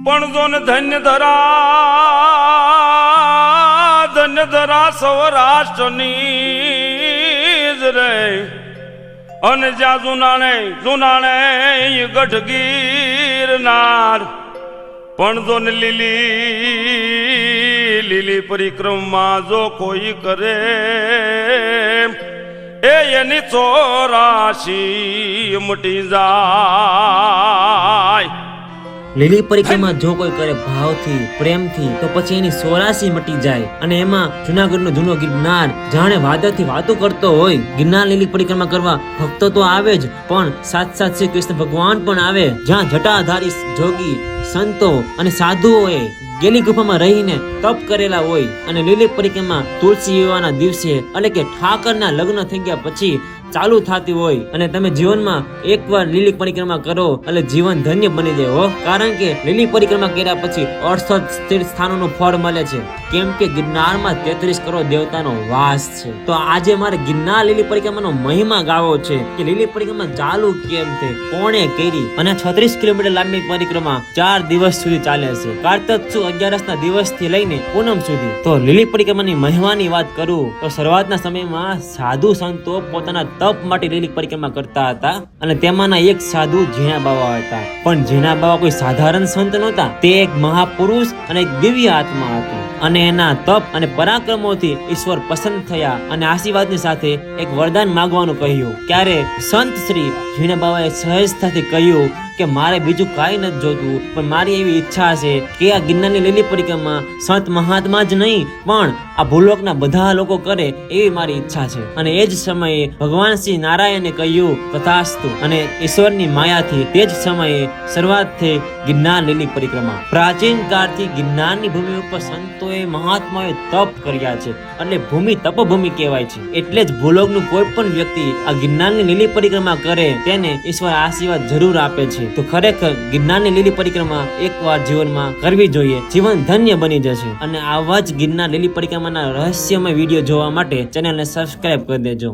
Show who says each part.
Speaker 1: પણ જો ને ધન્ય ધરા સૌરાષ્ટ્રની જ રે અને જ્યાં જુનાણે ગઢ ગીરનાર પણ જો ને લીલી પરિક્રમા જો કોઈ કરે એની 84 મટી જાય।
Speaker 2: લીલી પરિક્રમા જો કોઈ કરે ભાવથી પ્રેમથી તો પછી એની 84 મટી જાય। અને એમાં જુનાગઢનો જૂનો ગિરનાર જાણે વાદળથી વાતો કરતો હોય। ગિરનાર લીલી પરિક્રમા કરવા ભક્તો તો આવે જ, પણ સાથ શ્રી કૃષ્ણ ભગવાન પણ આવે, જ્યાં જટાધારી જોગી સંતો અને સાધુઓએ ગેલી ગુફામાં રહીને તપ કરેલા હોય। અને લીલી પરિક્રમા તુલસી વિવાહના દિવસે એટલે કે ઠાકરના લગ્ન થઈ ગયા પછી ચાલુ થતી હોય। અને તમે જીવનમાં એકવાર લીલી પરિક્રમા કરો એટલે જીવન ધન્ય બની જાય હો, કારણ કે લીલી પરિક્રમા કર્યા પછી 68 તીર્થ સ્થાનોનું ફળ મળે છે, કેમ કે ગિરનારમાં 33 કરોડ દેવતાનો વાસ છે। તો આજે મારે ગિરનાર લીલી પરિક્રમાનો મહિમા ગાવો છે કે લીલી પરિક્રમા ચાલુ કેમ છે, કોણે કરી, અને 36 કિલોમીટર લાંબી પરિક્રમા 4 દિવસ સુધી ચાલે છે, કારતક સુદ 11ના દિવસથી લઈને પૂનમ સુધી। તો લીલી પરિક્રમાની મહિમાની વાત કરું તો શરૂઆતના સમયમાં સાધુ સંતો પોતાના તપ માટે લીલી પરિક્રમા કરતા હતા, અને તેમાંના એક સાધુ ઝીણા બાવા હતા। પણ ઝીણા બાવા કોઈ સાધારણ સંત નહોતા, તે એક મહાપુરુષ અને એક દિવ્ય આત્મા હતું, અને એના તપ અને પરાક્રમોથી ઈશ્વર પસંદ થયા અને આશીર્વાદની સાથે એક વરદાન માંગવાનું કહ્યું। ત્યારે સંત શ્રી ઝીણા બાવાએ સહજતાથી કહ્યું કે મારે બીજું કાંઈ નથી જોતું, પણ મારી એવી ઈચ્છા છે કે આ ગિરનારની લીલી પરિક્રમા સંત મહાત્મા જ નહીં પણ આ ભૂલોકના બધા લોકો કરે એવી મારી ઈચ્છા છે। અને એ જ સમયે ભગવાન શ્રી નારાયણે કહ્યું તથાસ્તુ, અને ઈશ્વરની માયાથી તે જ સમયે શરૂઆત થઈ ગિરનાર લીલી પરિક્રમા। પ્રાચીન કાળથી ગિરનારની ભૂમિ ઉપર સંતોએ મહાત્માઓએ તપ કર્યા છે, એટલે ભૂમિ તપભૂમિ કહેવાય છે। એટલે જ ભૂલોકનું કોઈ પણ વ્યક્તિ આ ગિરનારની લીલી પરિક્રમા કરે તેને ઈશ્વર આશીર્વાદ જરૂર આપે છે। તો ખરેખર ગિરનારની લીલી પરિક્રમા એકવાર જીવનમાં કરવી જોઈએ, જીવન ધન્ય બની જશે। અને આવા જ ગિરનાર લીલી પરિક્રમાના રહસ્યમય વિડીયો જોવા માટે ચેનલને સબસ્ક્રાઇબ કરી દેજો।